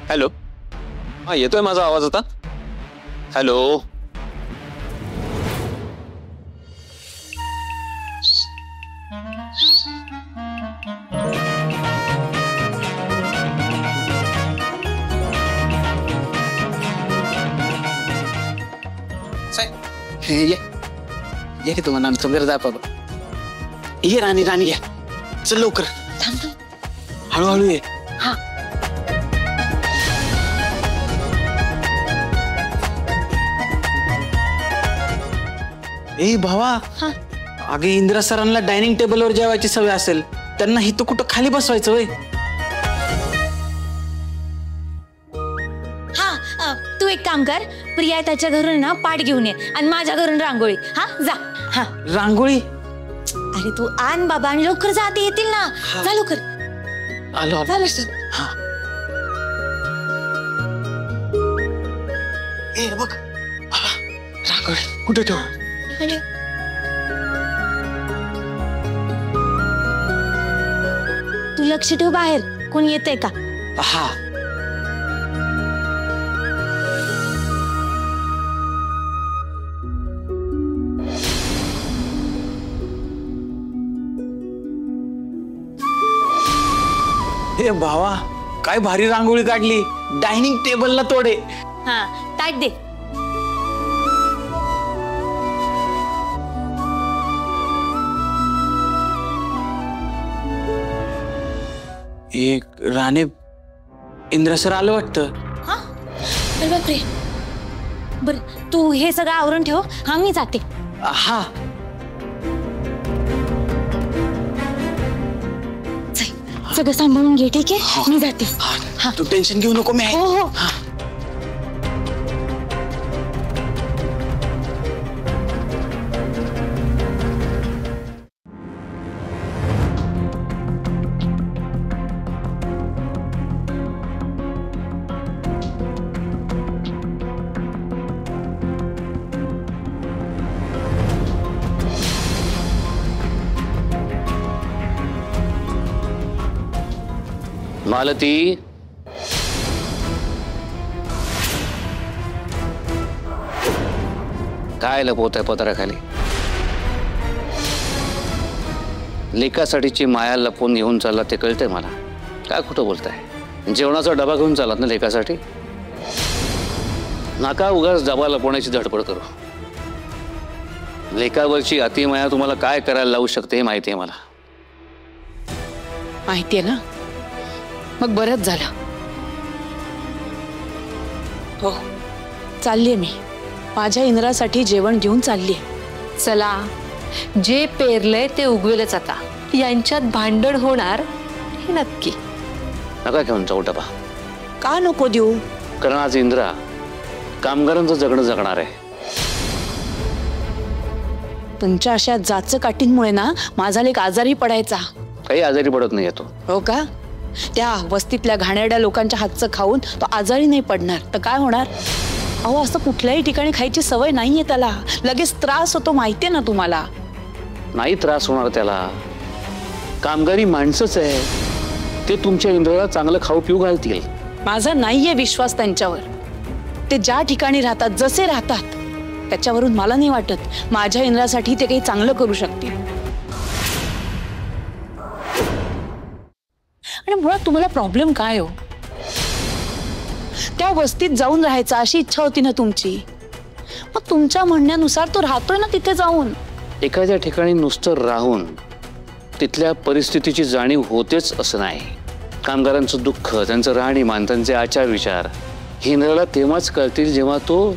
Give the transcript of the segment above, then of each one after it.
Hello, हा येतोय माझा आवाज आता? हॅलो, ये की तुम्हाला तुमच्या जा बाबा. ये राणी राणी या, चल लवकर. हळूहळू ये. हा. ए भावा, अगे इंदिरा सरांना डायनिंग टेबलवर जेवायची सवय असेल, त्यांना इथं कुठं खाली बसवायचं वय? हा, तू एक काम कर, प्रिया त्याच्या घरून ना पाट घेऊन ये आणि माझ्या घरून रांगोळी. हा जा. हा रांगोळी? अरे तू आण बाबा आणि लवकर जा, ते येतील ना. जा लवकर. आलो झालं. हा. ए बघ बाबा, रांगोळी कुठे ठेव? तू लक्ष ठेव, बाहेर कोण येतंय का? हा. हे भावा, काय भारी रांगोळी काढली, डायनिंग टेबलला तोडे. हा, ताट दे. एक राणे, इंदिरा सर आलं वाटतं. हा, अरे बापरे. बर, तू हे सगळं आवरून ठेव. हा, मी जाते. हा. सगळं सांभाळून घे, ठीक आहे? मी जाते. हा, तू टेन्शन घेऊ नको, मी आहे. हो हो. मालती, काय लपवत आहे पत्राखाली? लेकासाठीची माया लपवून घेऊन चालला ते कळतंय मला. काय खोटं बोलताय? जेवणाचा डबा घेऊन चालत ना लेकासाठी? नाका उगाच डबा लपवण्याची धडपड करू. लेकावरची अतिमाया तुम्हाला काय करायला लावू शकते हे माहिती आहे मला. माहितीये ना, मग बरंच झालं. हो, चाललीये मी. माझ्या इंद्रासाठी जेवण घेऊन चाललीये. चला, जे पेरलंय ते उगवेलच आता. यांच्यात भांडण होणार हे नक्की. नका घेऊन जाऊ डबा. का नको देऊ? कारण आज इंद्रा कामगारांचं जगणं जगणार आहे. तुमच्या अशा जाच काठींमुळे ना माझा लेक आजारी पडायचा. काही आजारी पडत नाही येतो. हो का? त्या वस्तीतल्या घाणेरड्या लोकांच्या हातचं खाऊन तो आजारी नाही पडणार तर काय होणार? अहो, असं कुठल्याही ठिकाणी खायची सवय नाहीये त्याला. लगेच त्रास होतो, माहितीये ना तुम्हाला. नाही त्रास होणार त्याला. कामगारी माणसंच आहे. ते तुमच्या इंद्राला चांगलं खाऊ पिऊ घालतील. माझा नाहीये विश्वास त्यांच्यावर. ते ज्या ठिकाणी राहतात, जसे राहतात, त्याच्यावरून मला नाही वाटत माझ्या इंद्रासाठी ते काही चांगलं करू शकतील. आणि मुळात तुम्हाला प्रॉब्लेम काय हो? त्या वस्तीत जाऊन राहायचा अशी इच्छा होती ना तुमची, मग तुमच्या म्हणण्यानुसार तो राहतोय ना तिथे जाऊन. एखाद्या ठिकाणी नुसतं राहून तिथल्या परिस्थितीची जाणीव होतेच असं नाही. कामगारांचं दुःख, त्यांचं राहणीमान, त्यांचे आचार विचार हे इंद्राला तेव्हाच कळतील जेव्हा तो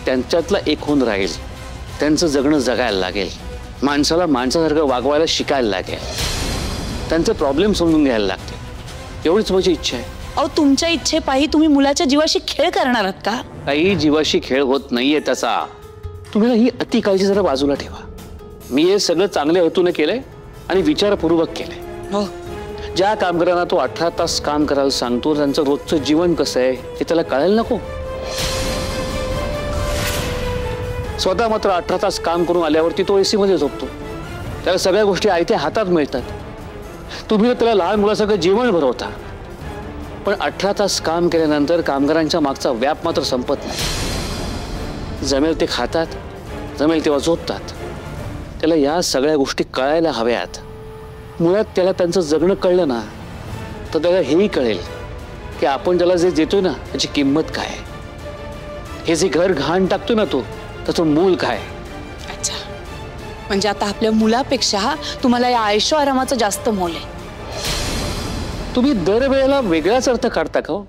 त्यांच्यातला एक होऊन राहील. त्यांचं जगणं जगायला लागेल. माणसाला माणसासारखं वागवायला शिकायला लागेल. त्यांचे प्रॉब्लेम समजून घ्यायला लागतील. एवढीच माझी इच्छा आहे. अहो, तुमच्या इच्छेपायी तुम्ही मुलाच्या जीवाशी खेळ करणार आहात का? काही जीवाशी खेळ होत नाहीये त्याचा. तुम्हाला ही अति काळजी जरा बाजूला ठेवा. मी हे सगळं चांगल्या हेतूने केलंय आणि विचारपूर्वक केलंय. हो. ज्या कामगारांना तो 18 तास काम करायला सांगतो, त्यांचं रोजचं जीवन कसं आहे हे त्याला कळायला नको. स्वतः मात्र 18 तास काम करून आल्यावरती तो एसी मध्ये झोपतो. त्याला सगळ्या गोष्टी आयत्या हातात मिळतात. तुम्ही त्याला लहान मुलासारखं जेवण भरवता. पण 18 तास काम केल्यानंतर कामगारांच्या मागचा व्याप मात्र संपत नाही. जमेल ते खातात, जमेल तेव्हा झोपतात. त्याला या सगळ्या गोष्टी कळायला हव्यात. मुळात त्याला त्यांचं जगणं कळलं ना तर त्याला हेही कळेल की आपण त्याला जे देतोय ना त्याची किंमत काय. हे जे घर घाण टाकतो ना तो त्याचं मूल काय. अच्छा, म्हणजे आता आपल्या मुलापेक्षा तुम्हाला या आयुष्य आरामाचं जास्त मोल आहे. तुम्ही दरवेळेला वेगळाच अर्थ काढता का हो?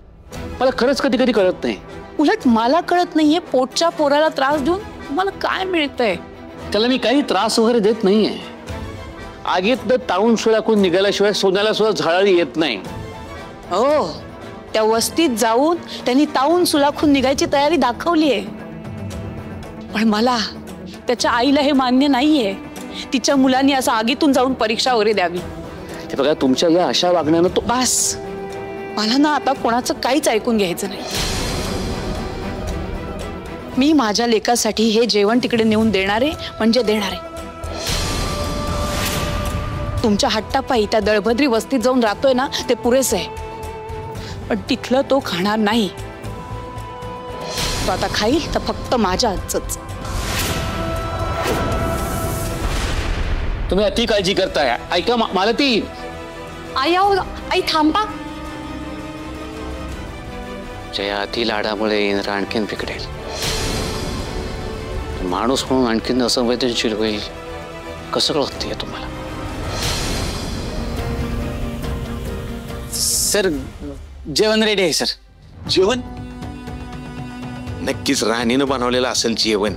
मला खरंच कधी कधी कळत नाही. उलट मला कळत नाहीये पोटच्या पोराला त्रास देऊन तुम्हाला काय मिळतंय. त्याला मी काही त्रास वगैरे देत नाहीये. आगीत तावून सुळाकून निघाल्याशिवाय सोन्याला सुद्धा झाडाळी येत नाही. हो, त्या वस्तीत जाऊन त्यांनी तावून सुलाखून निघायची तयारी दाखवली आहे. पण मला त्याच्या आईला हे मान्य नाहीये. तिच्या मुलांनी असं आगीतून जाऊन परीक्षा वगैरे द्यावी. हे बघा, तुमच्या या अशा वागण्यानं तो बस, मला ना आता कोणाचं काहीच ऐकून घ्यायचं नाही. मी माझ्या लेकासाठी हे जेवण तिकडे नेऊन देणारे म्हणजे देणारे. तुमच्या हट्टापायी त्या दळभद्री वस्तीत जाऊन राहतोय ना ते पुरेसं आहे. पण तिथलं तो खाणार नाही. तो आता खाईल तर फक्त माझ्या हातचंच. तुम्ही अति काळजी करताय. ऐका मला ती आई आहो, आई थांबा. जया अति लाडामुळे इंद्र आणखीन बिघडेल. माणूस म्हणून आणखीन असंवेदनशील होईल. कसं कळतंय तुम्हाला? सर जेवण रेडी आहे सर. जेवण नक्कीच राणीनं बनवलेलं असेल जेवण.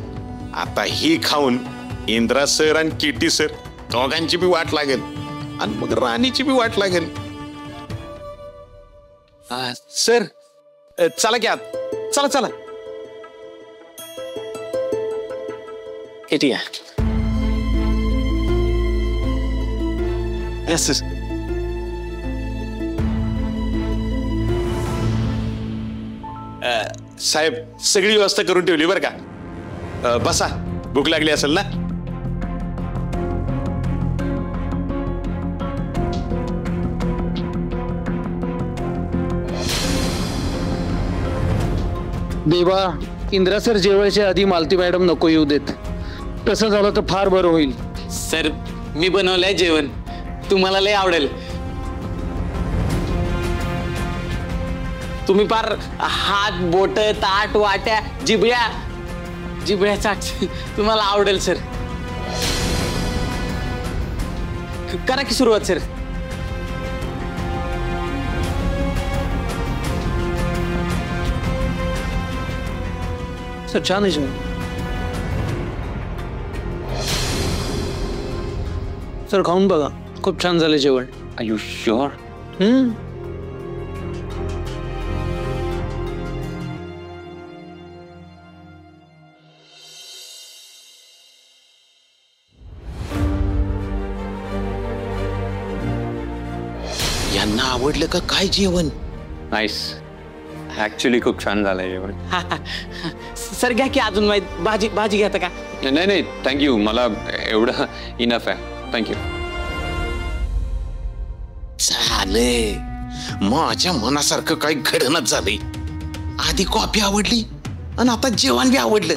आता ही खाऊन इंद्रा सर आणि केटी सर दोघांची बी वाट लागेल आणि मग राणीची बी वाट लागेल. सर चला की आत. चला चला. किती यस सर. साहेब सगळी व्यवस्था करून ठेवली बरं का. बसा, भूक लागली असेल ना. देवा, इंद्रा सर जेवायच्या आधी मालती मॅडम नको येऊ देत. तसं झालं तर फार बरं होईल. सर मी बनवलंय जेवण, तुम्हाला लय आवडेल. तुम्ही पार हात बोट ताट वाट्या जिबळ्या चाट तुम्हाला आवडेल सर. करा की सुरुवात सर. सर छान आहे जेवण. सर खाऊन बघा, खूप छान झालं जेवण. Are you sure? यांना आवडलं का काय जेवण? नाईस. ऍक्च्युली खूप छान झालंय जेवण. सर घ्या की अजून भाजी घेता का? नाही नाही थँक्यू, मला एवढं इनफ आहे. थँक्यू. झालंय, माझ्या मनासारखं काही घडणच झालंय. आधी कॉफी आवडली आणि आता जेवण बी आवडलं.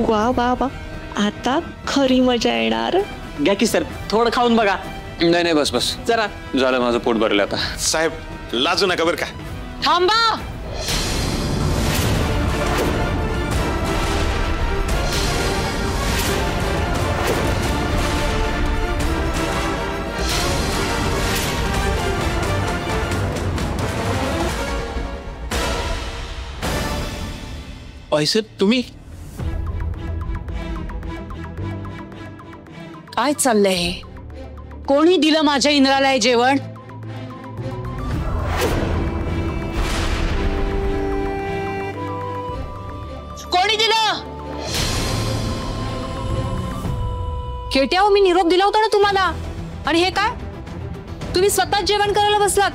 वा वा वा, आता खरी मजा येणार. घ्या की सर, थोडं खाऊन बघा. नाही नाही बस बस, जरा झालं, माझं पोट भरलं आता. साहेब लाजू नका बरं का. थांबा. बाईसाहेब तुम्ही काय चाललंय हे? कोणी दिलं माझ्या इंद्राला हे जेवण? कोणी दिलं? केट्यावर मी निरोप दिला होता ना तुम्हाला, आणि हे काय तुम्ही स्वतः जेवण करायला बसलात?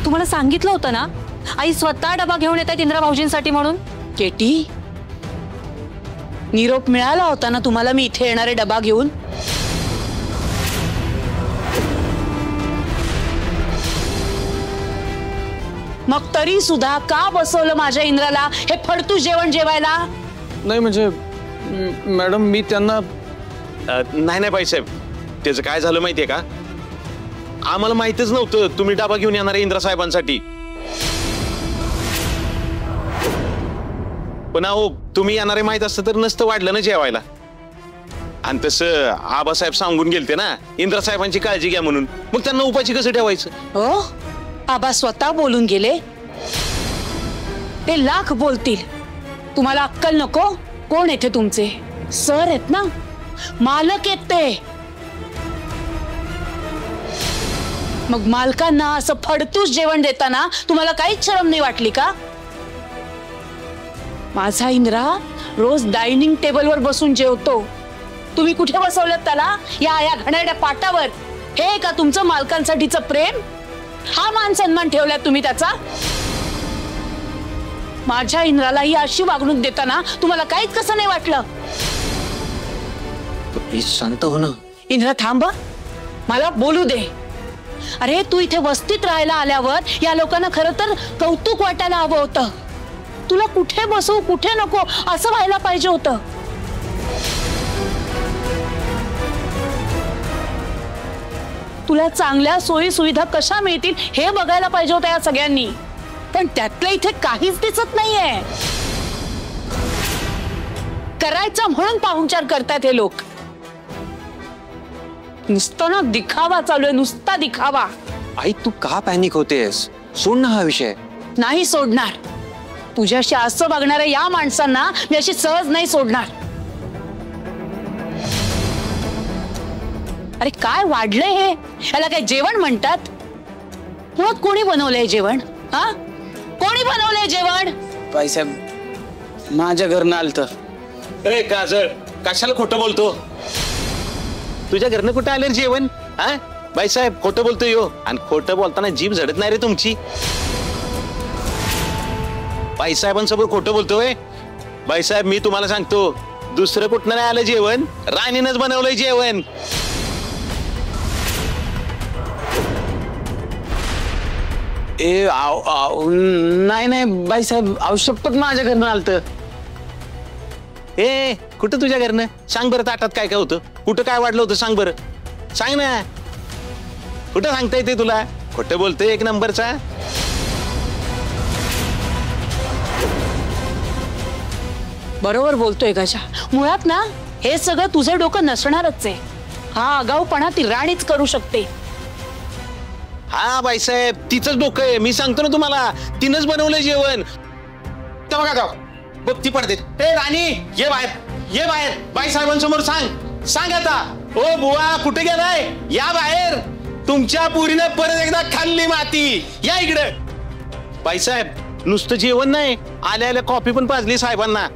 तुम्हाला सांगितलं होतं ना आई स्वतः डबा घेऊन येतात इंद्रा भाऊजींसाठी म्हणून. केटी, निरोप मिळाला होता ना तुम्हाला मी इथे येणारे डबा घेऊन? मग तरी सुद्धा का बसवलं माझ्या इंद्राला हे फडतू जेवण जेवायला? नाही म्हणजे मॅडम मी त्यांना नाही बाईसाहेब, त्याचं काय झालं माहितीये का, आम्हाला माहितच नव्हतं तुम्ही डबा घेऊन येणार इंद्रा साहेबांसाठी. पण अहो तुम्ही येणारे माहित असतं तर नसतं वाढलं ना जेवायला. आणि तसं आबासाहेब सांगून गेलते ना इंद्रा साहेबांची काळजी घ्या म्हणून, मग त्यांना उपाशी कसं ठेवायचं? हो, आबा स्वतः बोलून गेले. ते लाख बोलतील, तुम्हाला अक्कल नको? कोण येते तुमचे सर आहेत ना, मालक आहेत ते. मग मालकांना असं फडतूस जेवण देताना तुम्हाला काहीच शरम नाही वाटली का? माझा इंद्रा रोज डायनिंग टेबलवर बसून जेवतो, तुम्ही कुठे बसवलं त्याला? या घड्याळ्या पाटावर. हे का तुमचं मालकांसाठीचं प्रेम? हा मान सन्मान ठेवलाय तुम्ही त्याचा? माझ्या इंद्राला ही अशी वागणूक देताना तुम्हाला काहीच कसं नाही वाटलं? प्लीज शांत हो ना. इंद्रा थांब, मला बोलू दे. अरे तू इथे वस्तीत राहायला आल्यावर या लोकांना खरं तर कौतुक वाटायला हवं होतं. तुला कुठे बसवू कुठे नको असं व्हायला पाहिजे होतं. तुला चांगल्या सोयी सुविधा कशा मिळतील हे बघायला पाहिजे होतं या सगळ्यांनी. पण त्यातलं इथे काहीच दिसत नाहीये. करायचा म्हणून पाहुणचार करतात हे लोक. नुसतं ना दिखावा चालू आहे, नुसता दिखावा. आई तू का पॅनिक होतेस? सोड ना हा विषय. नाही सोडणार. तुझ्याशी असं बघणाऱ्या या माणसांना मी अशी सहज नाही सोडणार. अरे काय वाढलंय हे? याला काय जेवण म्हणतात? मुळात कोणी बनवलंय जेवण? हा, कोणी बनवलंय जेवण? बाईसाहेब माझ्या घरनं आलं तर. अरे काजळ, कशाला खोटं बोलतो? तुझ्या घरनं कुठं आलं जेवण? हा बाईसाहेब खोटं बोलतोय यो, आणि खोटं बोलताना जीभ झडत नाही रे तुमची. बाईसाहेबांसोबत खोटं बोलतोय? बाईसाहेब मी तुम्हाला सांगतो, दुसरं कुठं नाही आलं जेवण, राणीनंच बनवलंय जेवण. नाही बाईसाहेब, आवश्यकच माझ्या घरनं आलं तर. ए कुठं तुझ्या घरनं? सांग बरं ताटात काय काय होतं, कुठं काय वाढलं होतं सांग बरं, सांग ना. कुठं सांगता येते तुला? खोटं बोलतोय एक नंबरचा. बरोबर बोलतोय गजा. मुळात ना हे सगळं तुझं डोकं नसणारच आहे. हा आगाऊपणा ती राणीच करू शकते. हा बाईसाहेब तिचंच डोकं आहे, मी सांगतो ना तुम्हाला, तिनंच बनवलंय जेवण. बघा जाऊ बघ ती पडते. ए राणी ये बाहेर, ये बाहेर, बाईसाहेबांसमोर सांग आता. ओ बुवा कुठे गेलाय? या बाहेर. तुमच्या पुरीने परत एकदा खाल्ली माती. या इकडे. बाईसाहेब नुसतं जेवण नाही, आल्या आल्या कॉफी पण पाजली साहेबांना.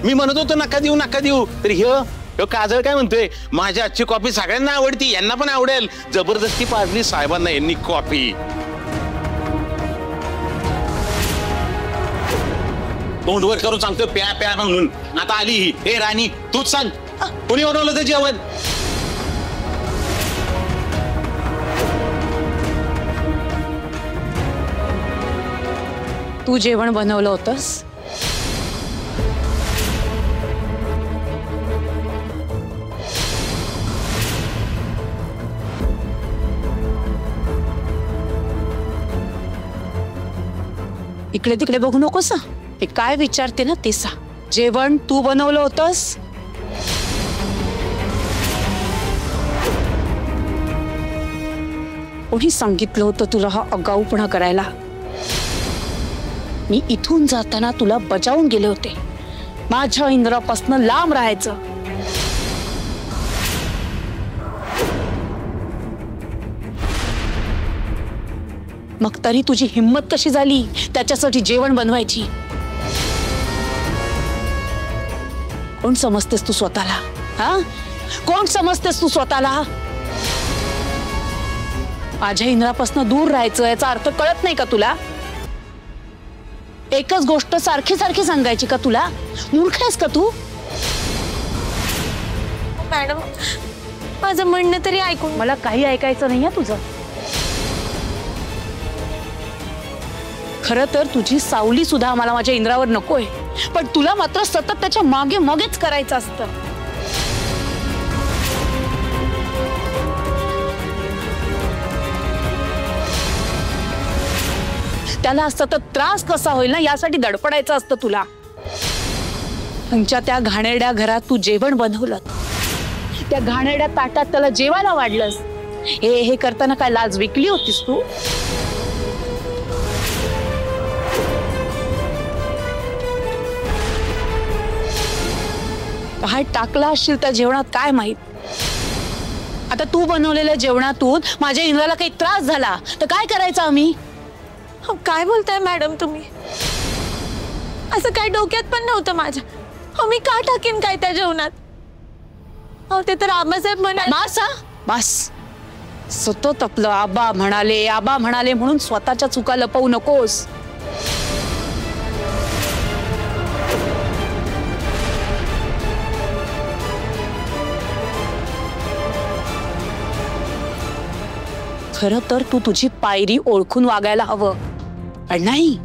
मी म्हणत होतो नका देऊ नका देऊ, तर ह्यो काजळ काय म्हणतोय, माझ्या आजची कॉफी सगळ्यांना आवडती, यांना पण आवडेल. जबरदस्ती पाजली साहेबांना यांनी कॉफी. तोंडवर करून सांगतोय प्या प्या म्हणून. आता आली ही. ए राणी तूच सांग, कोणी बनवलं ते जेवण? तू जेवण बनवलं होतंस? इकडे तिकडे बघू नकोस. हे काय विचारते ना ते सांग. जेवण तू बनवलं होतंस? कोणी सांगितलं होतं तुला हा आगाऊपणा करायला? मी इथून जाताना तुला बजावून गेले होते, माझ्या इंद्रापासून लांब राहायचं. मग तरी तुझी हिम्मत कशी झाली त्याच्यासाठी जेवण बनवायची? कोण समजतेस तू स्वतःला? हा, कोण समजतेस तू स्वतःला? माझ्या इंद्रापासून दूर राहायचं याचा अर्थ कळत नाही का तुला? एकच गोष्ट सारखी सारखी सांगायची का तुला? मूर्ख आहेस का तू? मॅडम, माझं म्हणणं तरी ऐकून. मला काही ऐकायचं नाहीये तुझं. खरं तर तुझी सावली सुद्धा मला माझ्या इंद्रावर नकोय, पण तुला मात्र सतत त्याच्या मागे मागेच करायचं असतं. त्याला सतत त्रास कसा होईल ना यासाठी धडपडायचं असतं तुला. तुमच्या त्या घाणेरड्या घरात तू जेवण बनवलं, त्या घाणेरड्या ताटात त्याला जेवायला वाढलंस. हे करताना काय लाज विकली होतीस तू? काय टाकला असशील त्या जेवणात काय माहित. आता तू बनवलेल्या जेवणातून माझ्या इंद्राला काही त्रास झाला तर काय करायचं आम्ही? काय बोलताय मॅडम तुम्ही? असं काय डोक्यात पण नव्हतं माझ्या. मी का टाकेन काय त्या जेवणात? ते तर आबासाहेब म्हणाले. बस, सतत आपलं आबा म्हणाले म्हणून स्वतःच्या चुका लपवू नकोस. खरं तर तू तुझी पायरी ओळखून वागायला हवं, पण नाही.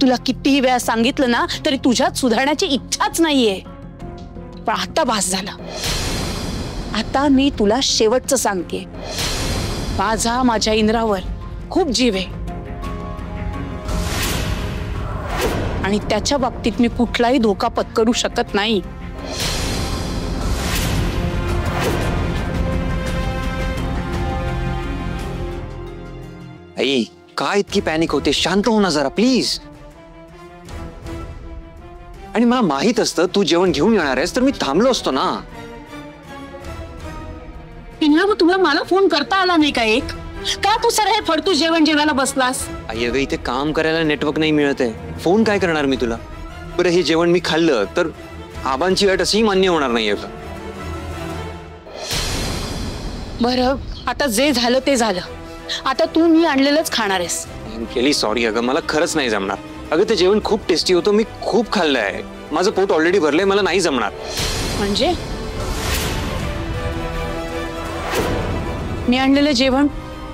तुला कितीही वेळा सांगितलं ना तरी तुझ्यात सुधारण्याची इच्छाच नाहीये. पण आता बास झालं. आता मी तुला शेवटचं सांगते, माझ्या इंद्रावर खूप जीव आहे आणि त्याच्या बाबतीत मी कुठलाही धोका पत्करू शकत नाही. आई, काय इतकी पॅनिक होते? शांत हो ना जरा प्लीज. आणि मला माहित असतं तू जेवण घेऊन येणार आहेस तर मी थांबलो असतो ना. इंद्रा, मग तुला मला फोन करता आला नाही का? एक का तू सर हे फडतू जेवण जेवायला बसलास? आई अगं, इथे काम करायला नेटवर्क नाही मिळत आहे. फोन काय करणार मी तुला? बरं, हे जेवण मी खाल्लं तर आबांची अट अशी मान्य होणार नाहीये का? बरं, आता जे झालं ते झालं. आता तू मी आणलेलंच खाणार आहेस. केली, सॉरी अगं, मला खरंच नाही जमणार. अगं, ते जेवण खूप टेस्टी होतं, मी खूप खाल्लं आहे. माझं पोट ऑलरेडी भरलंय, मला नाही जमणार. म्हणजे मी आणलेलं जेवण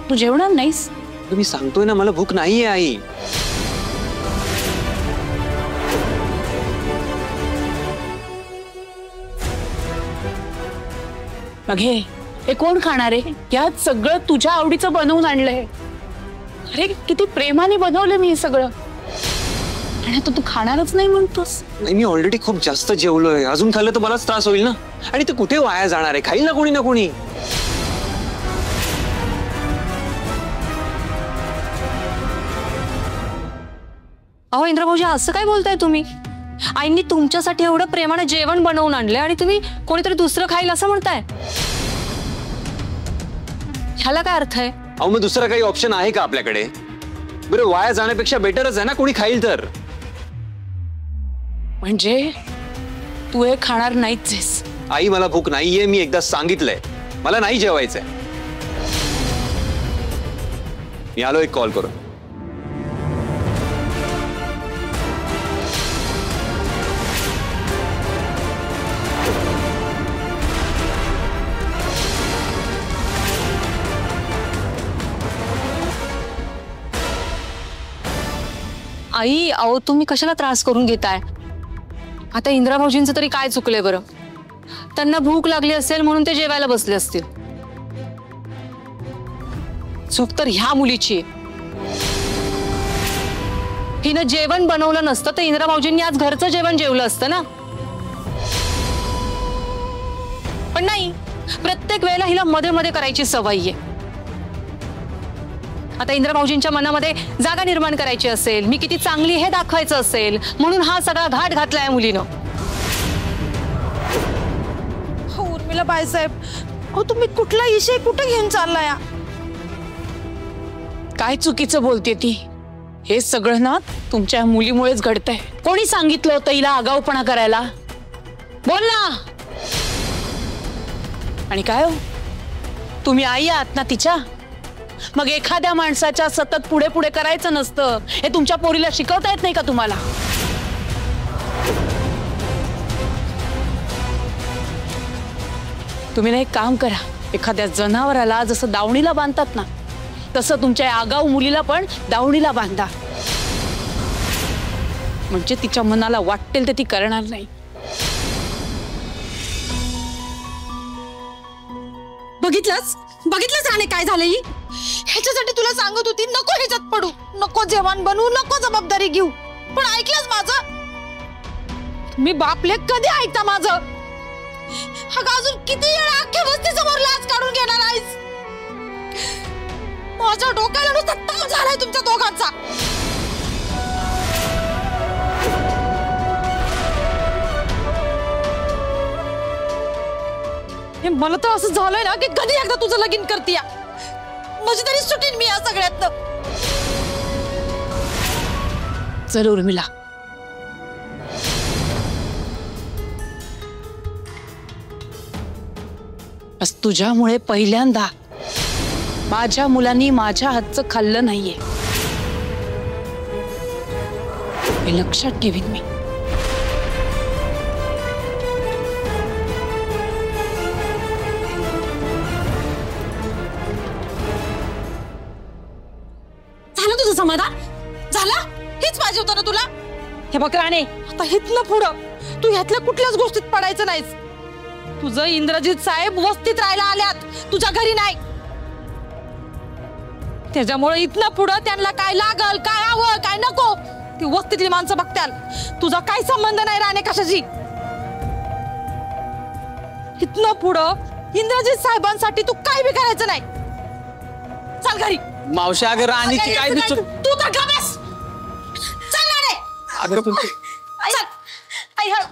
तू जेवणार नाहीस? मी सांगतोय ना, मला भूक नाहीये आई. मग हे कोण खाणार आहे? यात सगळं तुझ्या आवडीचं बनवून आणलंय. अरे किती प्रेमाने बनवलं मी हे सगळं, आणि आता तू खाणारच नाही म्हणतोस? नाही, मी ऑलरेडी खूप जास्त जेवलोय. अजून खाल्लं तर मलाच त्रास होईल ना. आणि ते कुठे वाया जाणार आहे? खाईल ना कोणी ना कोणी. अहो इंद्रा भाऊजी, असं काय बोलताय तुम्ही? आईंनी तुमच्यासाठी एवढं प्रेमाने जेवण बनवून आणलंय आणि तुम्ही कोणीतरी दुसरं खाईल असं म्हणताय? ह्याला काय अर्थ आहे? अहो, मग दुसरा काही ऑप्शन आहे का आपल्याकडे? बरं, वाया जाण्यापेक्षा बेटरच आहे ना, कोणी खाईल तर. म्हणजे तू हे खाणार नाहीच आहेस? आई, मला भूक नाहीये, मी एकदा सांगितलंय. मला नाही जेवायचंय. मी आलो एक कॉल करून. आई, अहो तुम्ही कशाला त्रास करून घेताय? आता इंद्रा भाऊजींचं तरी काय चुकलंय बरं? त्यांना भूक लागली असेल म्हणून ते जेवायला बसले असतील. चूक तर ह्या मुलीची आहे. हिनं जेवण बनवलं नसतं तर इंद्रा भाऊजींनी आज घरचं जेवण जेवलं असतं ना. पण नाही, प्रत्येक वेळेला हिला मध्ये मध्ये करायची सवय आहे. आता इंद्रा भाऊजींच्या मनामध्ये जागा निर्माण करायची असेल, मी किती चांगली हे दाखवायचं असेल, म्हणून हा सगळा घाट घातलाय मुलीनं. उर्मिला बाईसाहेब, अहो तुम्ही कुठला विषय कुठे घेऊन चाललाय? काय चुकीचं बोलते ती? हे सगळं ना तुमच्या मुलीमुळेच घडतंय. कोणी सांगितलं होतं हिला आगाऊपणा करायला? बोल ना. आणि काय हो, तुम्ही आई आहात ना तिच्या? मग एखाद्या माणसाच्या सतत पुढे पुढे करायचं नसतं, हे तुमच्या पोरीला शिकवता येत नाही का तुम्हाला? तुम्ही ना एक काम करा, एखाद्या जनावराला जसं दावणीला बांधतात ना, तसं तुमच्या आगाऊ मुलीला पण दावणीला बांधा. म्हणजे तिच्या मनाला वाटेल ते ती करणार नाही. बघितलंच राणे काय झालंय? ह्याच्यासाठी तुला सांगत होती नको ह्याच्यात पडू, नको जेवण बनवू, नको जबाबदारी घेऊ, पण ऐकलंच माझं? मी बापले कधी ऐकता माझं? अगं अजून किती वेळा अख्ख्या वस्ती समोर लाच काढून घेणार आहेस? माझ्या डोक्याला नुसता ताप झालाय तुमच्या दोघांचा. मला तर असं झालंय ना की कधी एकदा तुझं लगीन करतीया, माझी तरी सुटीन मी या सगळ्यात. चल उर्मिला, बस तुझ्यामुळे पहिल्यांदा माझ्या मुलांनी माझ्या हातचं खाल्लं नाहीये, हे लक्षात ठेवीन मी. झालं तुझं समाधान? झालं? हेच पाहिजे होतं ना तुला? हे बघ राणे, आता हितलं पुढं तू ह्यातल्या कुठल्याच गोष्टीत पडायचं नाहीस. तुझं इंद्रजित साहेब वस्तीत राहायला आल्यात, तुझ्या घरी नाही. त्याच्यामुळे इथनं पुढं त्यांना काय लागल, काय हवं, काय नको ती वस्तीतली माणसं बघत्याल. तुझा काय संबंध नाही राणे कशाशी. इथनं पुढं इंद्रजित साहेबांसाठी तू काय बी करायचं नाही. चल घरी. मावशी, अगं राणीची काय तू तर गबस. चल राणे. अगं चल. आई हळ.